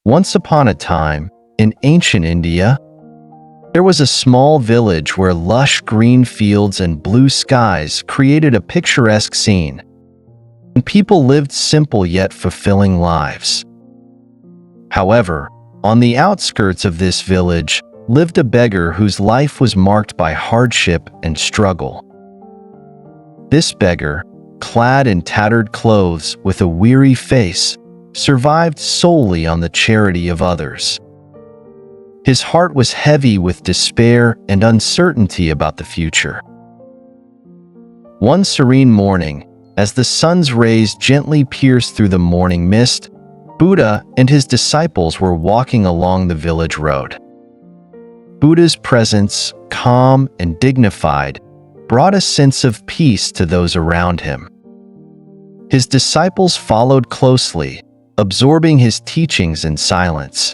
Once upon a time, in ancient India, there was a small village where lush green fields and blue skies created a picturesque scene, and people lived simple yet fulfilling lives. However, on the outskirts of this village lived a beggar whose life was marked by hardship and struggle. This beggar, clad in tattered clothes with a weary face, survived solely on the charity of others. His heart was heavy with despair and uncertainty about the future. One serene morning, as the sun's rays gently pierced through the morning mist, Buddha and his disciples were walking along the village road. Buddha's presence, calm and dignified, brought a sense of peace to those around him. His disciples followed closely, absorbing his teachings in silence.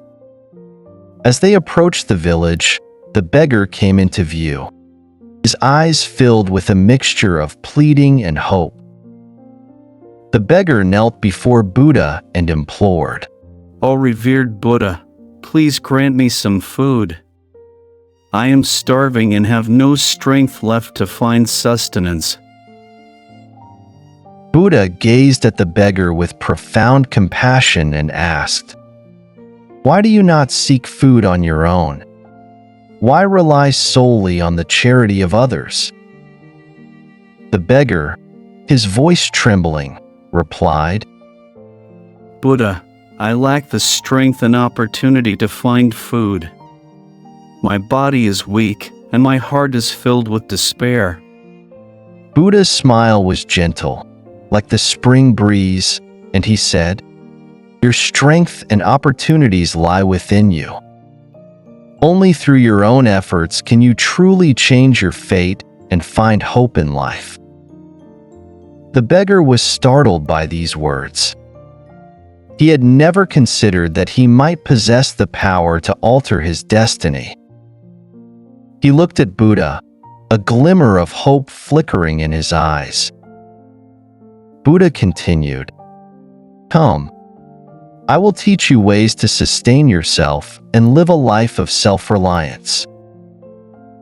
As they approached the village, the beggar came into view, his eyes filled with a mixture of pleading and hope. The beggar knelt before Buddha and implored, "O revered Buddha, please grant me some food. I am starving and have no strength left to find sustenance." Buddha gazed at the beggar with profound compassion and asked, "Why do you not seek food on your own? Why rely solely on the charity of others?" The beggar, his voice trembling, replied, "Buddha, I lack the strength and opportunity to find food. My body is weak and my heart is filled with despair." Buddha's smile was gentle, like the spring breeze, and he said, "Your strength and opportunities lie within you. Only through your own efforts can you truly change your fate and find hope in life." The beggar was startled by these words. He had never considered that he might possess the power to alter his destiny. He looked at Buddha, a glimmer of hope flickering in his eyes. Buddha continued, "Come, I will teach you ways to sustain yourself and live a life of self-reliance."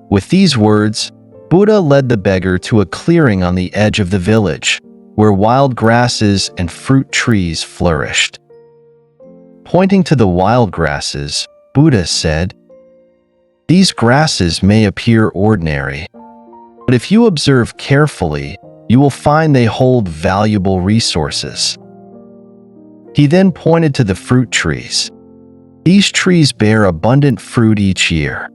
With these words, Buddha led the beggar to a clearing on the edge of the village, where wild grasses and fruit trees flourished. Pointing to the wild grasses, Buddha said, "These grasses may appear ordinary, but if you observe carefully, you will find they hold valuable resources." He then pointed to the fruit trees. "These trees bear abundant fruit each year.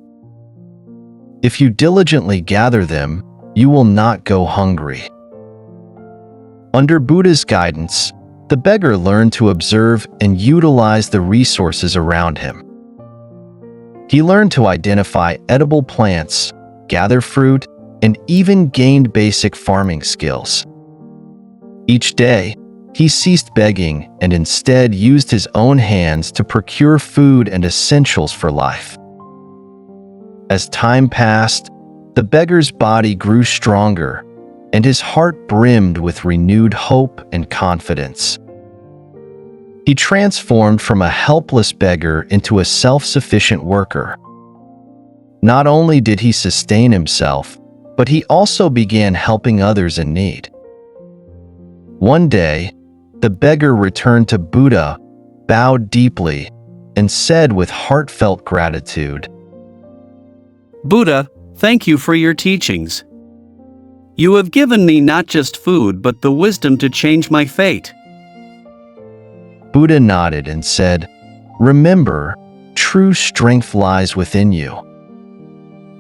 If you diligently gather them, you will not go hungry." Under Buddha's guidance, the beggar learned to observe and utilize the resources around him. He learned to identify edible plants, gather fruit, and even gained basic farming skills. Each day, he ceased begging and instead used his own hands to procure food and essentials for life. As time passed, the beggar's body grew stronger, and his heart brimmed with renewed hope and confidence. He transformed from a helpless beggar into a self-sufficient worker. Not only did he sustain himself, but he also began helping others in need. One day, the beggar returned to Buddha, bowed deeply, and said with heartfelt gratitude, "Buddha, thank you for your teachings. You have given me not just food but the wisdom to change my fate." Buddha nodded and said, "Remember, true strength lies within you.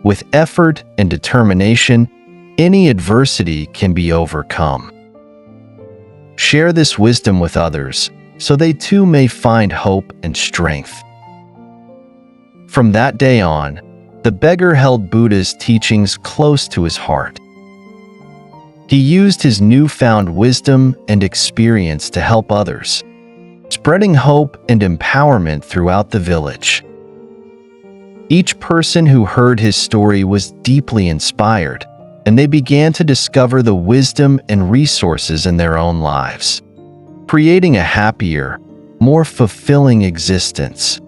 With effort and determination, any adversity can be overcome. Share this wisdom with others, so they too may find hope and strength." From that day on, the beggar held Buddha's teachings close to his heart. He used his newfound wisdom and experience to help others, spreading hope and empowerment throughout the village. Each person who heard his story was deeply inspired, and they began to discover the wisdom and resources in their own lives, creating a happier, more fulfilling existence.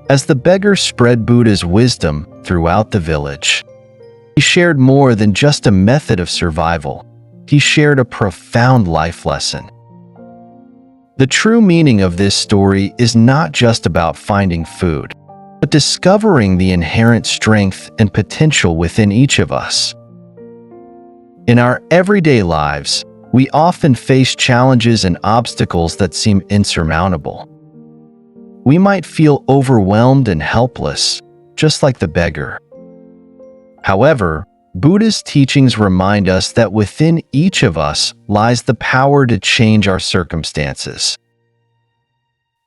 As the beggar spread Buddha's wisdom throughout the village, he shared more than just a method of survival. He shared a profound life lesson. The true meaning of this story is not just about finding food, but discovering the inherent strength and potential within each of us. In our everyday lives, we often face challenges and obstacles that seem insurmountable. We might feel overwhelmed and helpless, just like the beggar. However, Buddha's teachings remind us that within each of us lies the power to change our circumstances.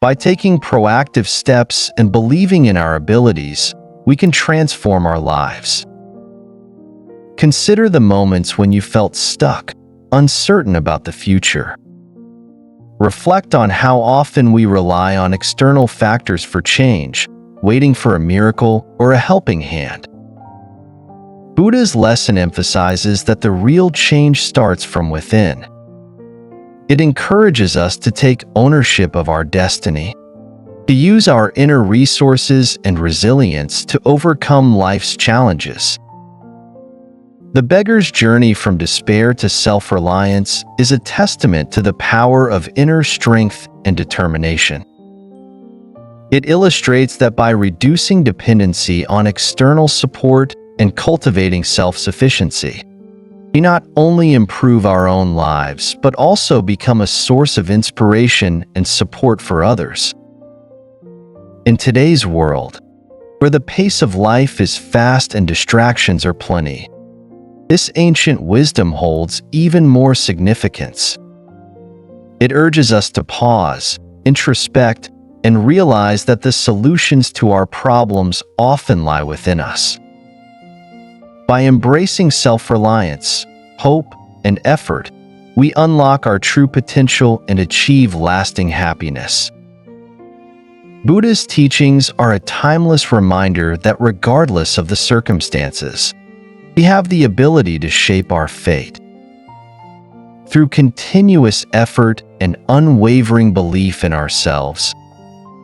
By taking proactive steps and believing in our abilities, we can transform our lives. Consider the moments when you felt stuck, uncertain about the future. Reflect on how often we rely on external factors for change, waiting for a miracle or a helping hand. Buddha's lesson emphasizes that the real change starts from within. It encourages us to take ownership of our destiny, to use our inner resources and resilience to overcome life's challenges. The beggar's journey from despair to self-reliance is a testament to the power of inner strength and determination. It illustrates that by reducing dependency on external support and cultivating self-sufficiency, we not only improve our own lives, but also become a source of inspiration and support for others. In today's world, where the pace of life is fast and distractions are plenty, this ancient wisdom holds even more significance. It urges us to pause, introspect, and realize that the solutions to our problems often lie within us. By embracing self-reliance, hope, and effort, we unlock our true potential and achieve lasting happiness. Buddha's teachings are a timeless reminder that regardless of the circumstances, we have the ability to shape our fate. Through continuous effort and unwavering belief in ourselves,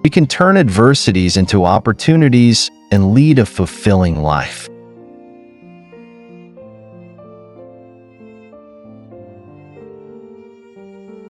we can turn adversities into opportunities and lead a fulfilling life.